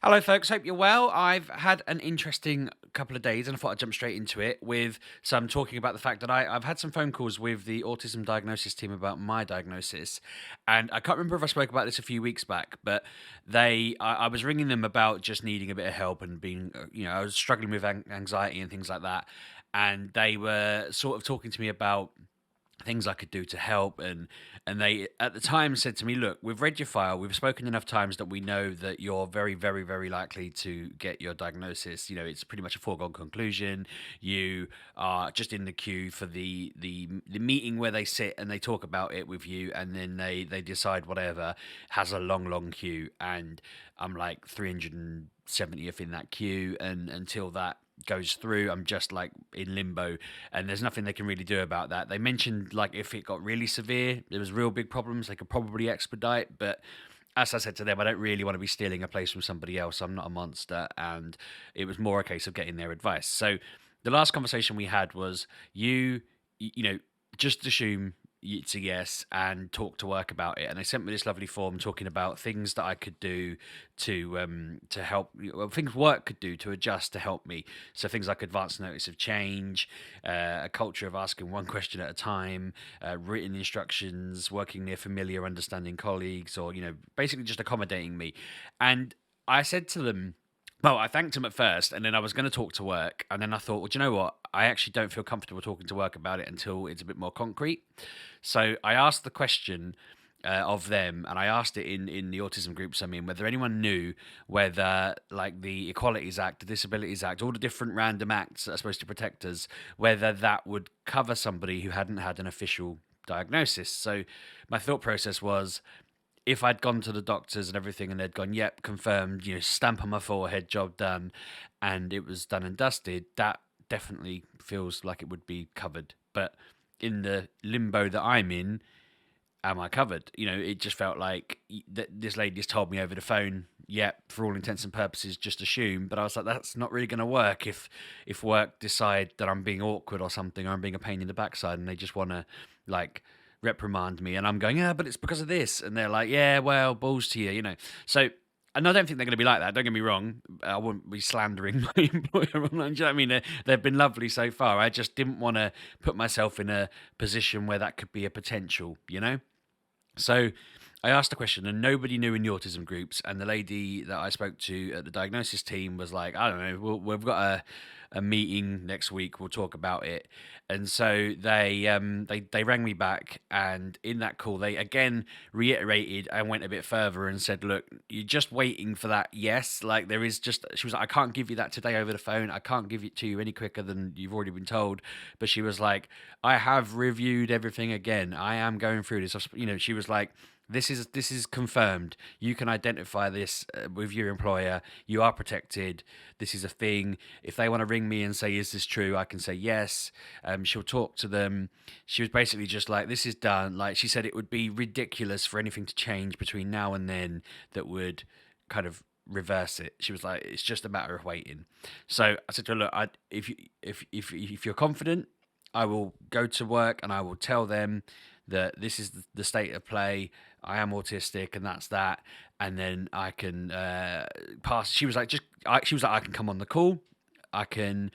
Hello, folks. Hope you're well. I've had an interesting couple of days, and I thought I'd jump straight into it with some talking about the fact that I've had some phone calls with the Autism Diagnosis team about my diagnosis, and I can't remember if I spoke about this a few weeks back, but I was ringing them about just needing a bit of help and being, I was struggling with anxiety and things like that, and they were sort of talking to me about things I could do to help, and they at the time said to me, look, we've read your file, we've spoken enough times that we know that you're very, very, very likely to get your diagnosis. It's pretty much a foregone conclusion. You are just in the queue for the meeting where they sit and they talk about it with you, and then they decide whatever. Has a long queue, and I'm like 370th in that queue, and until that goes through, I'm just like in limbo, and there's nothing they can really do about that. They mentioned like if it got really severe, there was real big problems, they could probably expedite, but as I said to them, I don't really want to be stealing a place from somebody else. I'm not a monster, and it was more a case of getting their advice. So the last conversation we had was you know, just assume it's a yes and talk to work about it. And they sent me this lovely form talking about things that I could do to help, well, things work could do to adjust to help me. So things like advance notice of change, a culture of asking one question at a time, written instructions, working near familiar, understanding colleagues, or basically just accommodating me. And I said to them, well, I thanked him at first, and then I was going to talk to work, and then I thought, well, do you know what? I actually don't feel comfortable talking to work about it until it's a bit more concrete. So I asked the question of them, and I asked it in the autism groups I'm in, whether anyone knew whether, like, the Equalities Act, the Disabilities Act, all the different random acts that are supposed to protect us, whether that would cover somebody who hadn't had an official diagnosis. So my thought process was, if I'd gone to the doctors and everything and they'd gone, yep, confirmed, stamp on my forehead, job done, and it was done and dusted, that definitely feels like it would be covered. But in the limbo that I'm in, am I covered? It just felt like this lady just told me over the phone, yep, for all intents and purposes, just assume. But I was like, that's not really going to work if work decide that I'm being awkward or something, or I'm being a pain in the backside, and they just want to, like, reprimand me, and I'm going, yeah, but it's because of this, and they're like, yeah, well, balls to you. So, and I don't think they're going to be like that, don't get me wrong. I wouldn't be slandering my employer online. Do you know what I mean? They've been lovely so far. I just didn't want to put myself in a position where that could be a potential. So I asked a question, and nobody knew in the autism groups. And the lady that I spoke to at the diagnosis team was like, I don't know, we've got a meeting next week. We'll talk about it. And so they rang me back, and in that call, they again reiterated and went a bit further and said, look, you're just waiting for that. Yes, like there is just. She was like, I can't give you that today over the phone. I can't give it to you any quicker than you've already been told. But she was like, I have reviewed everything again. I am going through this. She was like, this is confirmed. You can identify this with your employer. You are protected. This is a thing. If they want to ring me and say, "Is this true?" I can say yes. She'll talk to them. She was basically just like, "This is done." Like she said, it would be ridiculous for anything to change between now and then that would kind of reverse it. She was like, "It's just a matter of waiting." So I said to her, "Look, if you're confident, I will go to work and I will tell them that this is the state of play. I am autistic, and that's that. And then I can pass." She was like, she was like, I can come on the call. I can,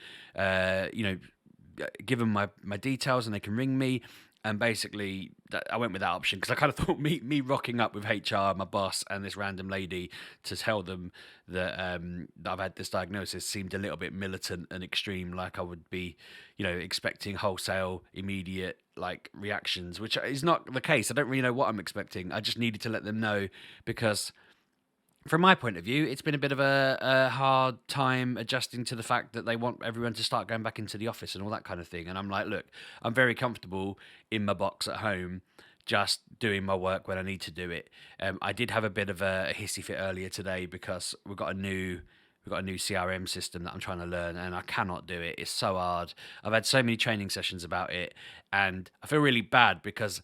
give them my details, and they can ring me. And basically, I went with that option because I kind of thought me rocking up with HR, my boss, and this random lady to tell them that I've had this diagnosis seemed a little bit militant and extreme. Like I would be, expecting wholesale, immediate like reactions, which is not the case. I don't really know what I'm expecting. I just needed to let them know because from my point of view, it's been a bit of a hard time adjusting to the fact that they want everyone to start going back into the office and all that kind of thing. And I'm like, look, I'm very comfortable in my box at home, just doing my work when I need to do it. I did have a bit of a hissy fit earlier today because we've got a new CRM system that I'm trying to learn, and I cannot do it. It's so hard. I've had so many training sessions about it, and I feel really bad because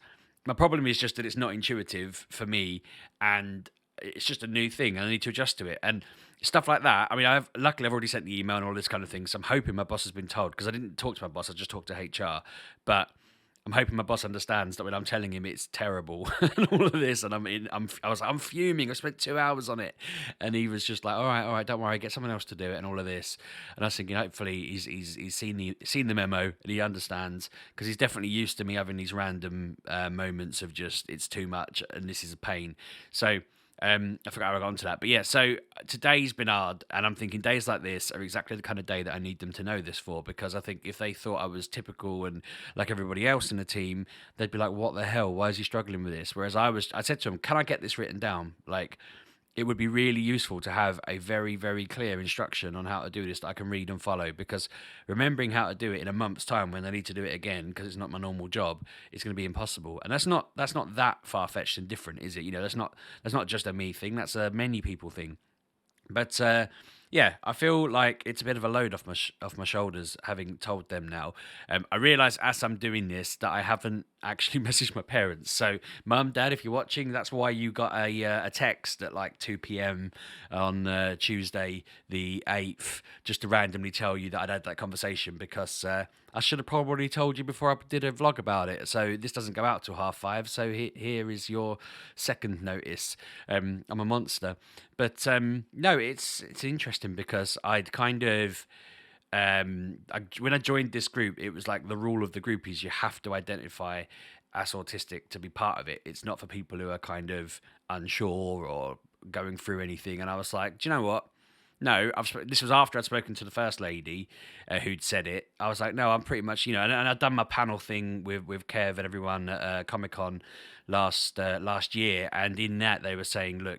my problem is just that it's not intuitive for me, and it's just a new thing and I need to adjust to it and stuff like that. I mean, luckily I've already sent the email and all this kind of thing, so I'm hoping my boss has been told because I didn't talk to my boss. I just talked to HR, but I'm hoping my boss understands that when I'm telling him it's terrible and all of this, and I'm fuming. I spent 2 hours on it, and he was just like, all right, don't worry, get someone else to do it, and all of this. And I was thinking, hopefully he's seen the memo and he understands, because he's definitely used to me having these random moments of just it's too much and this is a pain. So. I forgot how I got onto that, but yeah. So today's been hard, and I'm thinking days like this are exactly the kind of day that I need them to know this for. Because I think if they thought I was typical and like everybody else in the team, they'd be like, "What the hell? Why is he struggling with this?" Whereas I said to him, "Can I get this written down? Like, it would be really useful to have a very, very clear instruction on how to do this that I can read and follow, because remembering how to do it in a month's time when I need to do it again because it's not my normal job, it's going to be impossible." And that's not that far fetched and different, is it? That's not just a me thing. That's a many people thing. But yeah, I feel like it's a bit of a load off my shoulders having told them now. I realise as I'm doing this that I haven't actually messaged my parents. So, Mum, Dad, if you're watching, that's why you got a text at like 2 p.m. on Tuesday the 8th, just to randomly tell you that I'd had that conversation, because I should have probably told you before I did a vlog about it. So this doesn't go out till 5:30. So here is your second notice. I'm a monster. But no, it's interesting because I'd kind of when I joined this group, it was like the rule of the group is you have to identify as autistic to be part of it. It's not for people who are kind of unsure or going through anything. And I was like, do you know what? No, this was after I'd spoken to the first lady who'd said it. I was like, no, I'm pretty much, and I'd done my panel thing with Kev and everyone at Comic Con last year, and in that they were saying, look,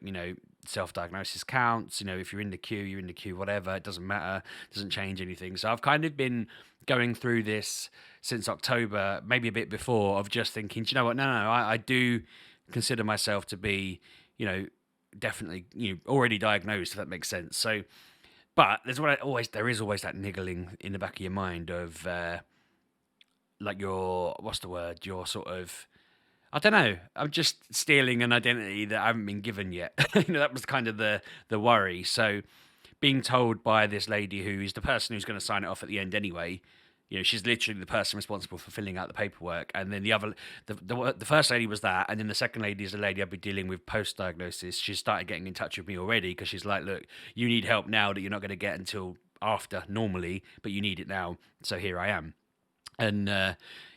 self-diagnosis counts. If you're in the queue, you're in the queue. Whatever, it doesn't matter, it doesn't change anything. So I've kind of been going through this since October, maybe a bit before, of just thinking, do you know what? No, I do consider myself to be, definitely already diagnosed, if that makes sense. So, but there is always that niggling in the back of your mind of like what's the word, your sort of, I don't know, I'm just stealing an identity that I haven't been given yet. That was kind of the worry. So being told by this lady, who is the person who's going to sign it off at the end anyway, she's literally the person responsible for filling out the paperwork. And then the first lady was that, and then the second lady is the lady I've been dealing with post-diagnosis. She started getting in touch with me already because she's like, look, you need help now that you're not going to get until after normally, but you need it now. So here I am. And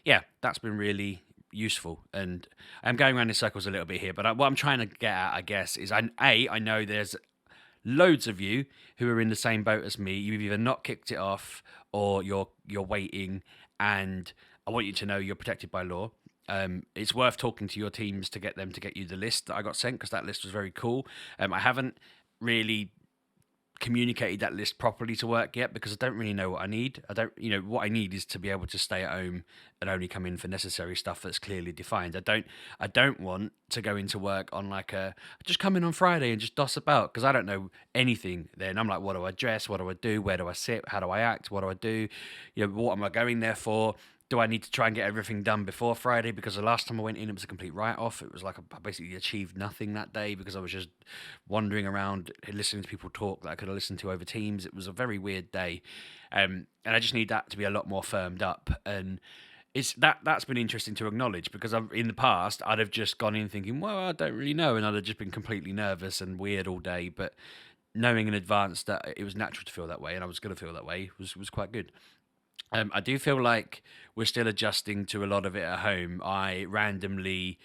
yeah, that's been really useful. And I'm going around in circles a little bit here, but what I'm trying to get at, I guess, is I know there's loads of you who are in the same boat as me. You've either not kicked it off or you're waiting, and I want you to know you're protected by law. It's worth talking to your teams to get them to get you the list that I got sent, because that list was very cool. I haven't really communicated that list properly to work yet, because I don't really know what I need. What I need is to be able to stay at home and only come in for necessary stuff that's clearly defined. I don't want to go into work on like just come in on Friday and just doss about, because I don't know anything then. I'm like, what do I dress? What do I do? Where do I sit? How do I act? What do I do? What am I going there for? Do I need to try and get everything done before Friday? Because the last time I went in, it was a complete write-off. It was like I basically achieved nothing that day, because I was just wandering around listening to people talk that I could have listened to over Teams. It was a very weird day. And I just need that to be a lot more firmed up. And that's been interesting to acknowledge, because in the past, I'd have just gone in thinking, well, I don't really know. And I'd have just been completely nervous and weird all day. But knowing in advance that it was natural to feel that way and I was going to feel that way was quite good. I do feel like we're still adjusting to a lot of it at home. I randomly,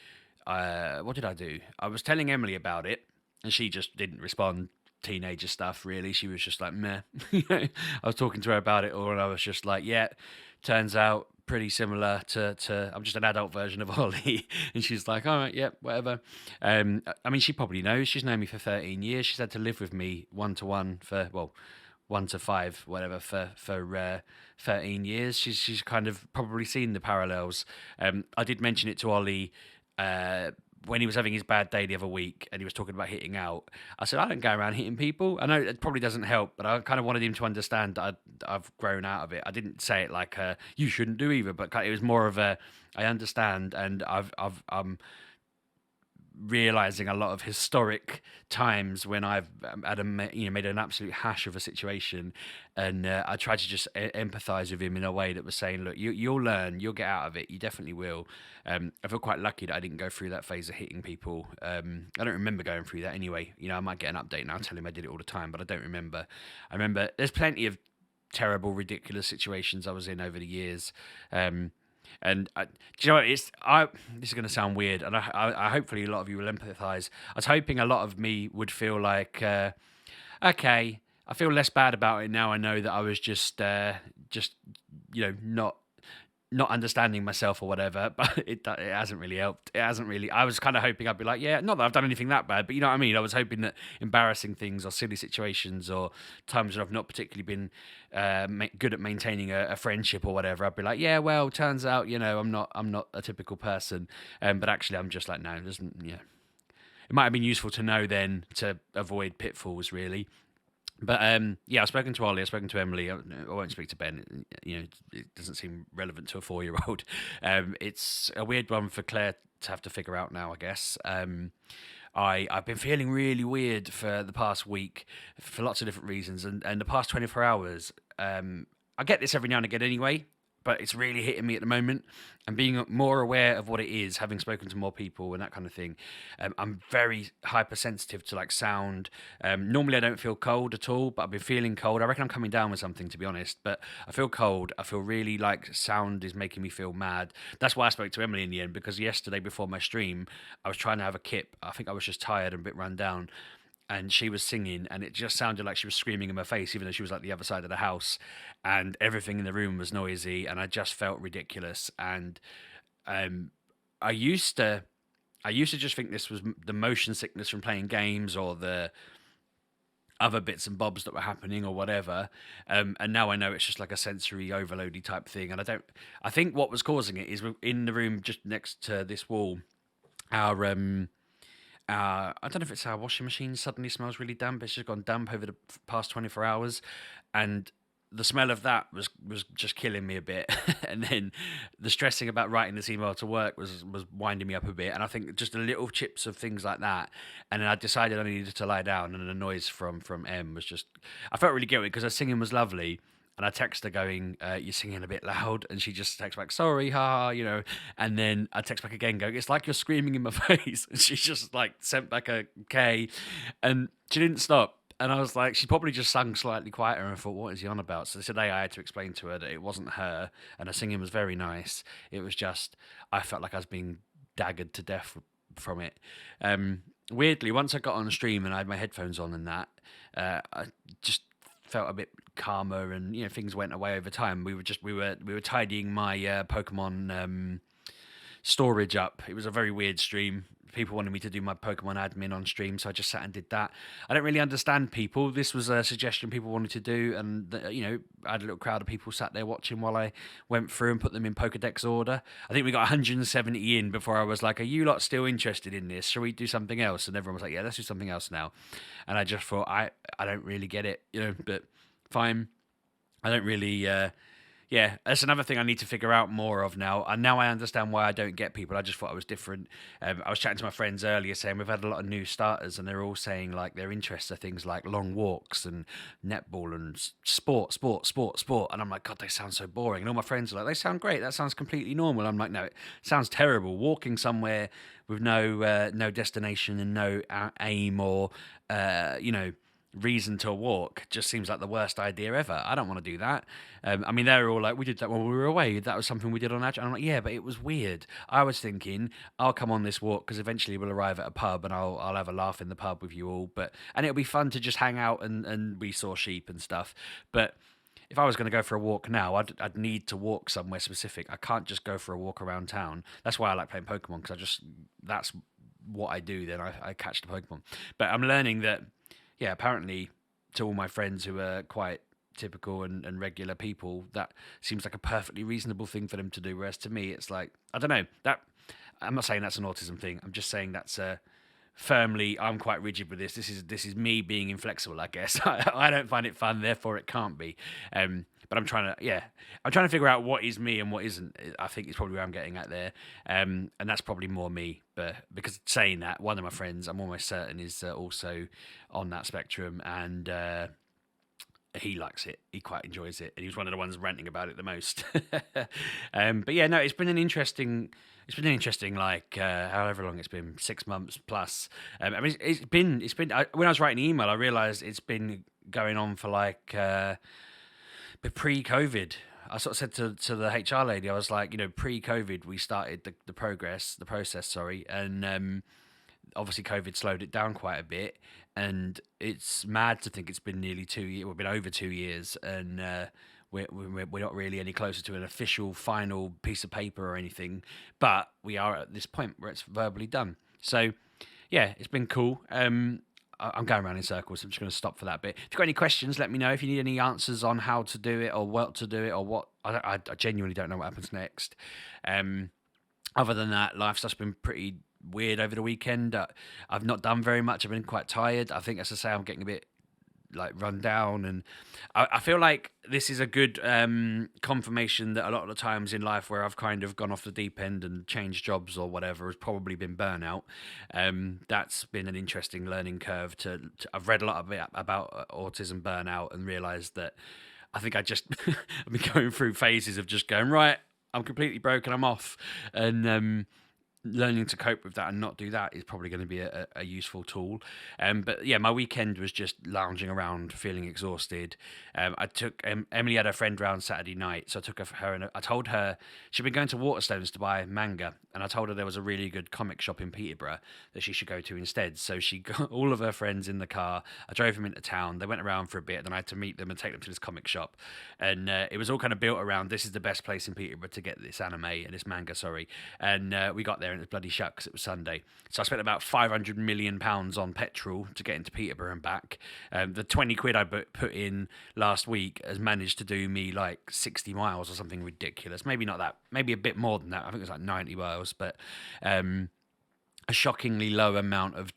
what did I do? I was telling Emily about it, and she just didn't respond. Teenager stuff, really. She was just like, meh. I was talking to her about it all, and I was just like, yeah, turns out pretty similar to I'm just an adult version of Ollie. And she's like, all right, yeah, whatever. I mean, she probably knows. She's known me for 13 years. She's had to live with me 1-to-1 for, well, 1 to 5, whatever, for 13 years. She's kind of probably seen the parallels. I did mention it to Ollie when he was having his bad day the other week, and he was talking about hitting out. I said, I don't go around hitting people. I know it probably doesn't help, but I kind of wanted him to understand that I've grown out of it. I didn't say it like you shouldn't do either, but it was more of a I understand, and I'm realizing a lot of historic times when I've made an absolute hash of a situation, and I tried to just empathize with him in a way that was saying, look, you'll learn, you'll get out of it, you definitely will. I feel quite lucky that I didn't go through that phase of hitting people. I don't remember going through that anyway. I might get an update now, tell him I did it all the time, but I don't remember. I remember there's plenty of terrible, ridiculous situations I was in over the years. And do you know what? This is going to sound weird, and I hopefully a lot of you will empathise. I was hoping a lot of me would feel like, okay, I feel less bad about it now. I know that I was just not understanding myself or whatever, but it hasn't really helped. It hasn't really. I was kind of hoping I'd be like, yeah, not that I've done anything that bad, but you know what I mean? I was hoping that embarrassing things or silly situations or times when I've not particularly been good at maintaining a friendship or whatever, I'd be like, yeah, well, turns out, I'm not a typical person. But actually I'm just like, no, it doesn't, yeah. It might have been useful to know then to avoid pitfalls, really. But I've spoken to Ollie, I've spoken to Emily. I won't speak to Ben. It doesn't seem relevant to a 4-year-old. It's a weird one for Claire to have to figure out now, I guess. I've been feeling really weird for the past week for lots of different reasons, and the past 24 hours. I get this every now and again anyway, but it's really hitting me at the moment. And being more aware of what it is, having spoken to more people and that kind of thing, I'm very hypersensitive to like sound. Normally I don't feel cold at all, but I've been feeling cold. I reckon I'm coming down with something, to be honest, but I feel cold. I feel really like sound is making me feel mad. That's why I spoke to Emily in the end, because yesterday before my stream, I was trying to have a kip. I think I was just tired and a bit run down. And she was singing, and it just sounded like she was screaming in my face, even though she was like the other side of the house, and everything in the room was noisy, and I just felt ridiculous. And I used to just think this was the motion sickness from playing games or the other bits and bobs that were happening or whatever. And now I know it's just like a sensory overloady type thing. And I think what was causing it is in the room just next to this wall, our I don't know if it's our washing machine suddenly smells really damp. It's just gone damp over the past 24 hours. And the smell of that was just killing me a bit. And then the stressing about writing this email to work was winding me up a bit. And I think just the little chips of things like that. And then I decided I needed to lie down. And the noise from M was just... I felt really guilty because her singing was lovely. And I text her going, you're singing a bit loud. And she just texts back, sorry, haha, And then I text back again going, it's like you're screaming in my face. And she just like sent back a K. And she didn't stop. And I was like, she probably just sung slightly quieter. And I thought, what is he on about? So today I had to explain to her that it wasn't her. And her singing was very nice. It was just, I felt like I was being daggered to death from it. Weirdly, once I got on the stream and I had my headphones on and that, I just felt a bit calmer, and things went away over time. We were tidying my Pokemon storage up. It was a very weird stream. People wanted me to do my Pokemon admin on stream, so I just sat and did that. I don't really understand people. This was a suggestion people wanted to do, and I had a little crowd of people sat there watching while I went through and put them in Pokedex order. I think we got 170 in before I was like, are you lot still interested in this? Shall we do something else? And everyone was like, yeah, let's do something else now. And I just thought, I don't really get it, but fine. I don't really... Yeah, that's another thing I need to figure out more of now. And now I understand why I don't get people. I just thought I was different. I was chatting to my friends earlier saying we've had a lot of new starters, and they're all saying like their interests are things like long walks and netball and sport. And I'm like, God, they sound so boring. And all my friends are like, they sound great. That sounds completely normal. I'm like, no, it sounds terrible. Walking somewhere with no destination and no aim or, reason to walk just seems like the worst idea ever. I don't want to do that. They're all like, we did that when we were away. That was something we did on our... I'm like, yeah, but it was weird. I was thinking, I'll come on this walk because eventually we'll arrive at a pub and I'll have a laugh in the pub with you all. And it'll be fun to just hang out and we saw sheep and stuff. But if I was going to go for a walk now, I'd need to walk somewhere specific. I can't just go for a walk around town. That's why I like playing Pokemon, because that's what I do. Then I catch the Pokemon. But I'm learning that, yeah, apparently to all my friends who are quite typical and regular people, that seems like a perfectly reasonable thing for them to do. Whereas to me, it's like, I don't know. I'm not saying that's an autism thing. I'm just saying that's firmly, I'm quite rigid with this. This is me being inflexible, I guess. I don't find it fun, therefore it can't be. But I'm trying to figure out what is me and what isn't. I think it's probably where I'm getting at there, and that's probably more me. But because saying that, one of my friends, I'm almost certain, is also on that spectrum, and he likes it. He quite enjoys it, and he was one of the ones ranting about it the most. But yeah, no, it's been an interesting. It's been an interesting, like however long it's been, 6 months plus. I mean, it's been. When I was writing the email, I realised it's been going on for like pre-COVID. I sort of said to the HR lady, I was like, pre-COVID, we started the process, sorry, and obviously COVID slowed it down quite a bit, and it's mad to think it's been nearly 2 years. We've been over 2 years, and we're not really any closer to an official final piece of paper or anything, but we are at this point where it's verbally done. So yeah, it's been cool. I'm going around in circles. So I'm just going to stop for that bit. If you've got any questions, let me know. If you need any answers on how to do it or what to do it or what, I genuinely don't know what happens next. Other than that, life's just been pretty weird over the weekend. I've not done very much. I've been quite tired. I think, as I say, I'm getting a bit like run down, and I feel like this is a good confirmation that a lot of the times in life where I've kind of gone off the deep end and changed jobs or whatever has probably been burnout. That's been an interesting learning curve. I've read a lot of it about autism burnout and realised that I think I've been going through phases of just going, right, I'm completely broken, I'm off, and learning to cope with that and not do that is probably going to be a useful tool. But yeah, my weekend was just lounging around, feeling exhausted. I took Emily had her friend round Saturday night, so I took her and I told her she'd been going to Waterstones to buy manga, and I told her there was a really good comic shop in Peterborough that she should go to instead. So she got all of her friends in the car. I drove them into town. They went around for a bit, then I had to meet them and take them to this comic shop. And it was all kind of built around, this is the best place in Peterborough to get this anime and this manga, sorry. And we got there and it was bloody shut because it was Sunday. So I spent about £500 million on petrol to get into Peterborough and back. The 20 quid I put in last week has managed to do me like 60 miles or something ridiculous. Maybe not that, maybe a bit more than that. I think it was like 90 miles, but a shockingly low amount of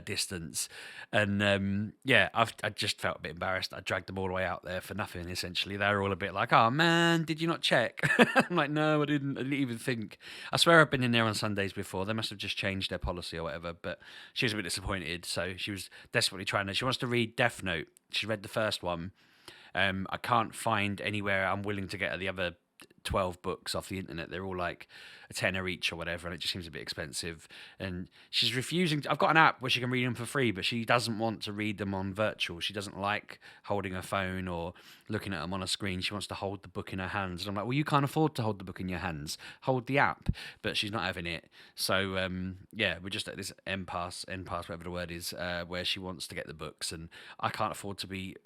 distance. And yeah, I just felt a bit embarrassed. I dragged them all the way out there for nothing, essentially. They were all a bit like, oh man, did you not check? I'm like, no, I didn't even think. I swear I've been in there on Sundays before. They must have just changed their policy or whatever. But she was a bit disappointed, so she was desperately she wants to read Death Note. She read the first one. I can't find anywhere I'm willing to get her the other 12 books off the internet. They're all like a tenner each or whatever, and it just seems a bit expensive. And she's refusing. I've got an app where she can read them for free, but she doesn't want to read them on virtual. She doesn't like holding her phone or looking at them on a screen. She wants to hold the book in her hands. And I'm like, well, you can't afford to hold the book in your hands. Hold the app. But she's not having it. So yeah, we're just at this impasse, whatever the word is, where she wants to get the books, and I can't afford to be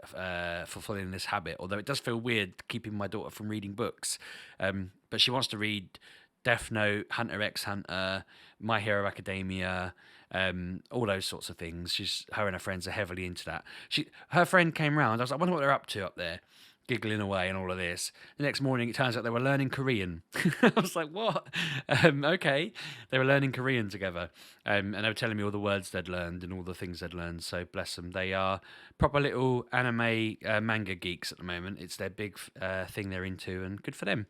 fulfilling this habit. Although it does feel weird keeping my daughter from reading books. But she wants to read Death Note, Hunter x Hunter, My Hero Academia, all those sorts of things. Her and her friends are heavily into that. Her friend came round. I was like, I wonder what they're up to up there, giggling away and all of this. The next morning, it turns out they were learning Korean. I was like, what? Okay. They were learning Korean together. And they were telling me all the words they'd learned and all the things they'd learned. So bless them. They are proper little anime manga geeks at the moment. It's their big thing they're into, and good for them.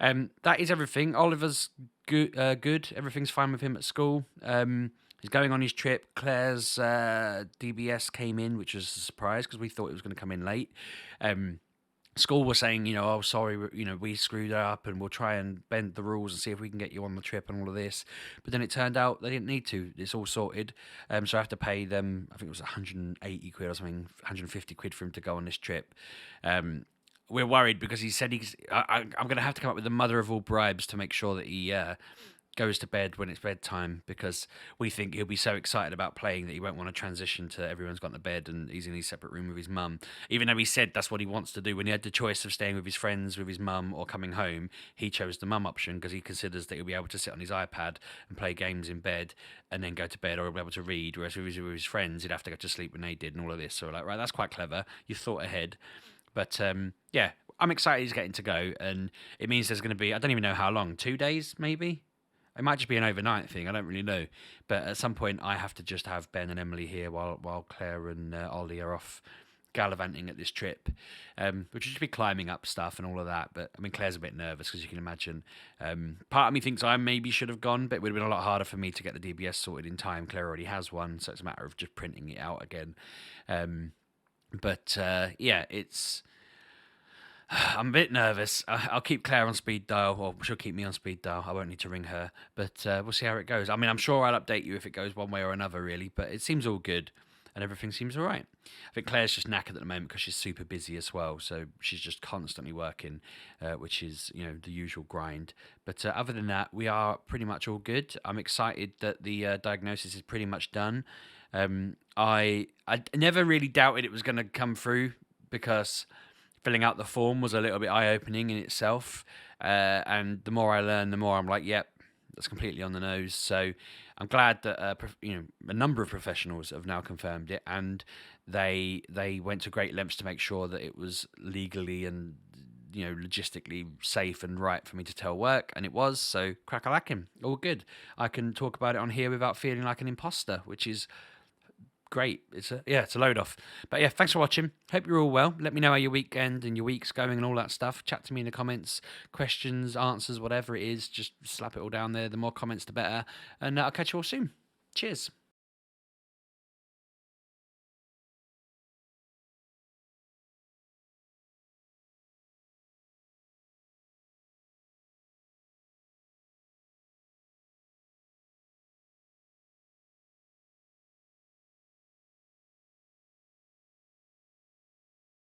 That is everything. Oliver's good. Everything's fine with him at school. He's going on his trip. Claire's DBS came in, which was a surprise because we thought it was going to come in late. School was saying, oh, sorry, we screwed up and we'll try and bend the rules and see if we can get you on the trip and all of this. But then it turned out they didn't need to. It's all sorted. So I have to pay them, I think it was 180 quid or something, 150 quid for him to go on this trip. We're worried because he said I'm going to have to come up with the mother of all bribes to make sure that he goes to bed when it's bedtime, because we think he'll be so excited about playing that he won't want to transition to everyone's gone to bed and he's in his separate room with his mum. Even though he said that's what he wants to do, when he had the choice of staying with his friends, with his mum, or coming home, he chose the mum option because he considers that he'll be able to sit on his iPad and play games in bed and then go to bed, or he'll be able to read, whereas if he was with his friends, he'd have to go to sleep when they did and all of this. So we're like, right, that's quite clever. You thought ahead. But yeah, I'm excited he's getting to go, and it means there's going to be, I don't even know how long, 2 days maybe? It might just be an overnight thing. I don't really know. But at some point, I have to just have Ben and Emily here while Claire and Ollie are off gallivanting at this trip, which would just be climbing up stuff and all of that. But I mean, Claire's a bit nervous because you can imagine. Part of me thinks I maybe should have gone, but it would have been a lot harder for me to get the DBS sorted in time. Claire already has one, so it's a matter of just printing it out again. Yeah, it's. I'm a bit nervous. I'll keep Claire on speed dial, or she'll keep me on speed dial. I won't need to ring her, but we'll see how it goes. I mean, I'm sure I'll update you if it goes one way or another, really, but it seems all good and everything seems all right. I think Claire's just knackered at the moment because she's super busy as well, so she's just constantly working, which is, the usual grind. But other than that, we are pretty much all good. I'm excited that the diagnosis is pretty much done. I never really doubted it was going to come through because filling out the form was a little bit eye-opening in itself. And the more I learn, the more I'm like, yep, that's completely on the nose. So I'm glad that a number of professionals have now confirmed it, and they went to great lengths to make sure that it was legally and logistically safe and right for me to tell work, and it was. So crack-a-lackin', all good. I can talk about it on here without feeling like an imposter, which is great. It's a load off. But yeah, thanks for watching. Hope you're all well. Let me know how your weekend and your week's going and all that stuff. Chat to me in the comments, questions, answers, whatever it is. Just slap it all down there. The more comments, the better. And I'll catch you all soon. Cheers.